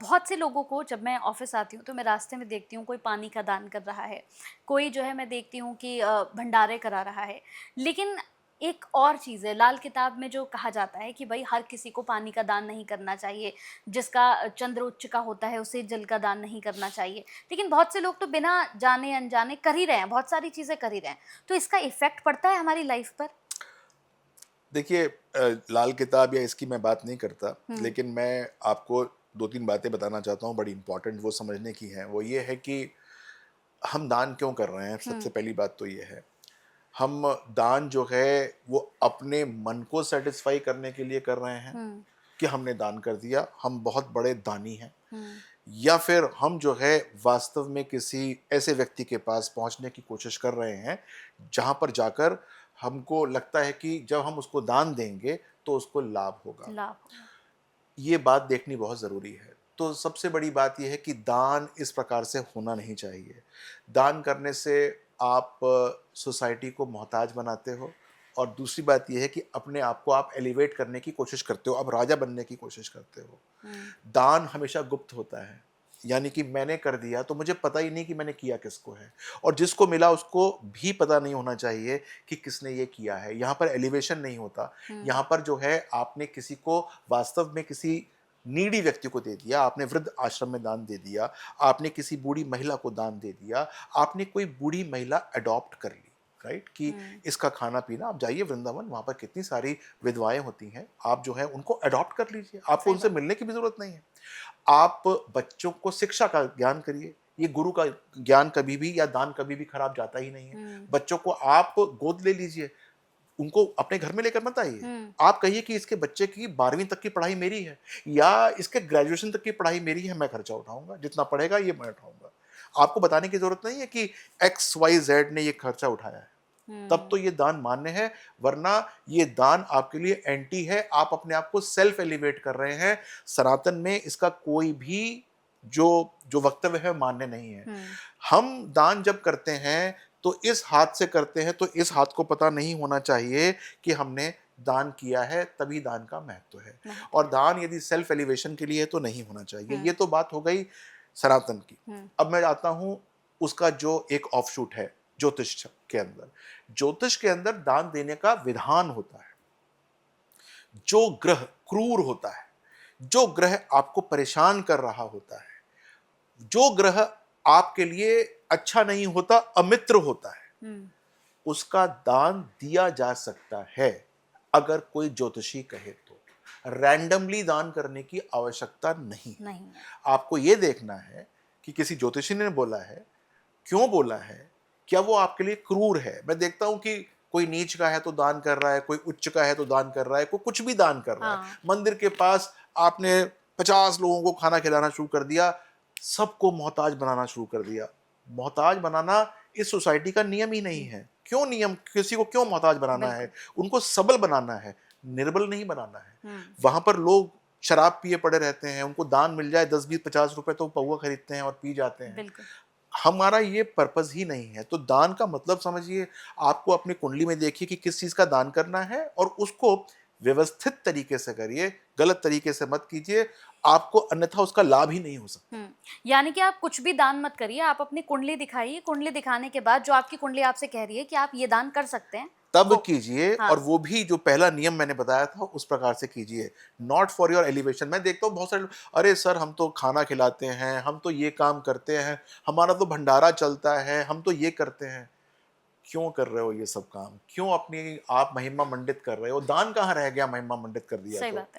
बहुत से लोगों को जब मैं ऑफिस आती हूँ तो मैं रास्ते में देखती हूँ कोई पानी का दान कर रहा है, कोई जो है मैं देखती हूँ कि भंडारे करा रहा है। लेकिन एक और चीज़ है, लाल किताब में जो कहा जाता है कि भाई हर किसी को पानी का दान नहीं करना चाहिए, जिसका चंद्र उच्च का होता है उसे जल का दान नहीं करना चाहिए। लेकिन बहुत से लोग तो बिना जाने अनजाने कर ही रहे हैं, बहुत सारी चीज़ें कर ही रहे हैं। तो इसका इफ़ेक्ट पड़ता है हमारी लाइफ पर? देखिए, लाल किताब या इसकी मैं बात नहीं करता, हुँ, लेकिन मैं आपको 2-3 बातें बताना चाहता हूँ, बड़ी इम्पोर्टेंट वो समझने की हैं। वो ये है कि हम दान क्यों कर रहे हैं, सबसे हुँ, पहली बात तो ये है। हम दान जो है, वो अपने मन को सैटिस्फाई करने के लिए कर रहे हैं हुँ, कि हमने दान कर दिया, हम बहुत बड़े दानी हैं। हुँ, या फिर हम जो है वास्तव में किसी ऐसे व्यक्ति के पास पहुंचने की कोशिश कर रहे हैं जहां पर जाकर हमको लगता है कि जब हम उसको दान देंगे तो उसको लाभ होगा। लाभ होगा। ये बात देखनी बहुत ज़रूरी है। तो सबसे बड़ी बात ये है कि दान इस प्रकार से होना नहीं चाहिए। दान करने से आप सोसाइटी को मोहताज बनाते हो, और दूसरी बात ये है कि अपने आप को आप एलिवेट करने की कोशिश करते हो, आप राजा बनने की कोशिश करते हो। हुँ, दान हमेशा गुप्त होता है, यानी कि मैंने कर दिया तो मुझे पता ही नहीं कि मैंने किया किसको है, और जिसको मिला उसको भी पता नहीं होना चाहिए कि किसने ये किया है। यहाँ पर एलिवेशन नहीं होता। हुँ, यहाँ पर जो है आपने किसी को वास्तव में किसी नीडी व्यक्ति को दे दिया, आपने वृद्ध आश्रम में दान दे दिया, आपने किसी बूढ़ी महिला को दान दे दिया, आपने कोई बूढ़ी महिला अडॉप्ट कर ली, राइट? कि हुँ, इसका खाना-पीना, आप जाइए वृंदावन, वहाँ पर कितनी सारी विधवाएँ होती हैं, आप जो है उनको अडॉप्ट कर लीजिए, आपको सही उनसे बात। मिलने की भी ज़रूरत नहीं है। आप बच्चों को शिक्षा का ज्ञान करिए, ये गुरु का ज्ञान कभी भी या दान कभी भी खराब जाता ही नहीं है। हुँ, बच्चों को आप गोद ले लीजिए, उनको अपने घर में लेकर मत आइए। हुँ, आप कहिए कि इसके बच्चे की 12वीं तक की पढ़ाई मेरी है, या इसके ग्रेजुएशन तक की पढ़ाई मेरी है, मैं खर्चा उठाऊँगा, जितना पढ़ेगा ये मैं उठाऊँगा। आपको बताने की ज़रूरत नहीं है कि एक्स, वाई, ज़ेड ने ये खर्चा उठाया है, तब तो हुँ, ये दान मान्य है, वरना ये दान आपके लिए एंटी है, आप अपने आप को सेल्फ एलिवेट कर रहे हैं। सनातन में इसका कोई भी जो जो वक्तव्य है मान्य नहीं है। हुँ, हम दान जब करते हैं तो इस हाथ से करते हैं, तो इस हाथ को पता नहीं होना चाहिए कि हमने दान किया है, तभी दान का महत्व है। महत्व और है। दान यदि सेल्फ एलिवेशन के लिए है तो नहीं होना चाहिए। हुँ, ये तो बात हो गई सनातन की। हुँ, अब मैं आता हूं उसका जो एक ऑफशूट है, ज्योतिष के अंदर। ज्योतिष के अंदर दान देने का विधान होता है। जो ग्रह क्रूर होता है, जो ग्रह आपको परेशान कर रहा होता है, जो ग्रह आपके लिए अच्छा नहीं होता, अमित्र होता है, हुँ, उसका दान दिया जा सकता है, अगर कोई ज्योतिषी कहे तो। रैंडमली दान करने की आवश्यकता नहीं है। नहीं है। आपको यह देखना है कि किसी ज्योतिषी ने बोला है, क्यों बोला है, क्या वो आपके लिए क्रूर है। मैं देखता हूं कि कोई नीच का है तो दान कर रहा है, कोई उच्च का है तो दान कर रहा है, कोई कुछ भी दान कर रहा है। हाँ, मंदिर के पास आपने 50 लोगों को खाना खिलाना शुरू कर दिया, सबको मोहताज बनाना शुरू कर दिया। मोहताज बनाना इस सोसाइटी का नियम ही नहीं हुँ, है। क्यों नियम, किसी को क्यों मोहताज बनाना है? बिल्कुल। उनको सबल बनाना है, निर्बल नहीं बनाना है। हुँ, वहां पर लोग शराब पिए पड़े रहते हैं, उनको दान मिल जाए 10-20-50 रुपए तो पौवा खरीदते हैं और पी जाते हैं। बिल्कुल। हमारा ये पर्पस ही नहीं है। तो दान का मतलब समझिए, आपको अपनी कुंडली में देखिए कि किस चीज़ का दान करना है, और उसको व्यवस्थित तरीके से करिए, गलत तरीके से मत कीजिए, आपको अन्यथा उसका लाभ ही नहीं हो सकता। हुँ, यानी कि आप कुछ भी दान मत करिए, आप अपनी कुंडली दिखाइए, कुंडली दिखाने के बाद जो आपकी कुंडली आपसे कह रही है कि आप ये दान कर सकते हैं, तब वो। कीजिए, और हाँ, वो भी जो पहला नियम मैंने बताया था उस प्रकार से कीजिए, नॉट फॉर योर एलिवेशन। मैं देखता हूँ बहुत सारे लोग, अरे सर हम तो खाना खिलाते हैं, हम तो ये काम करते हैं, हमारा तो भंडारा चलता है, हम तो ये करते हैं। क्यों कर रहे हो ये सब काम? क्यों अपनी आप महिमा मंडित कर रहे हो? दान कहाँ रह गया महिमा मंडित कर दिया सही तो? बात है।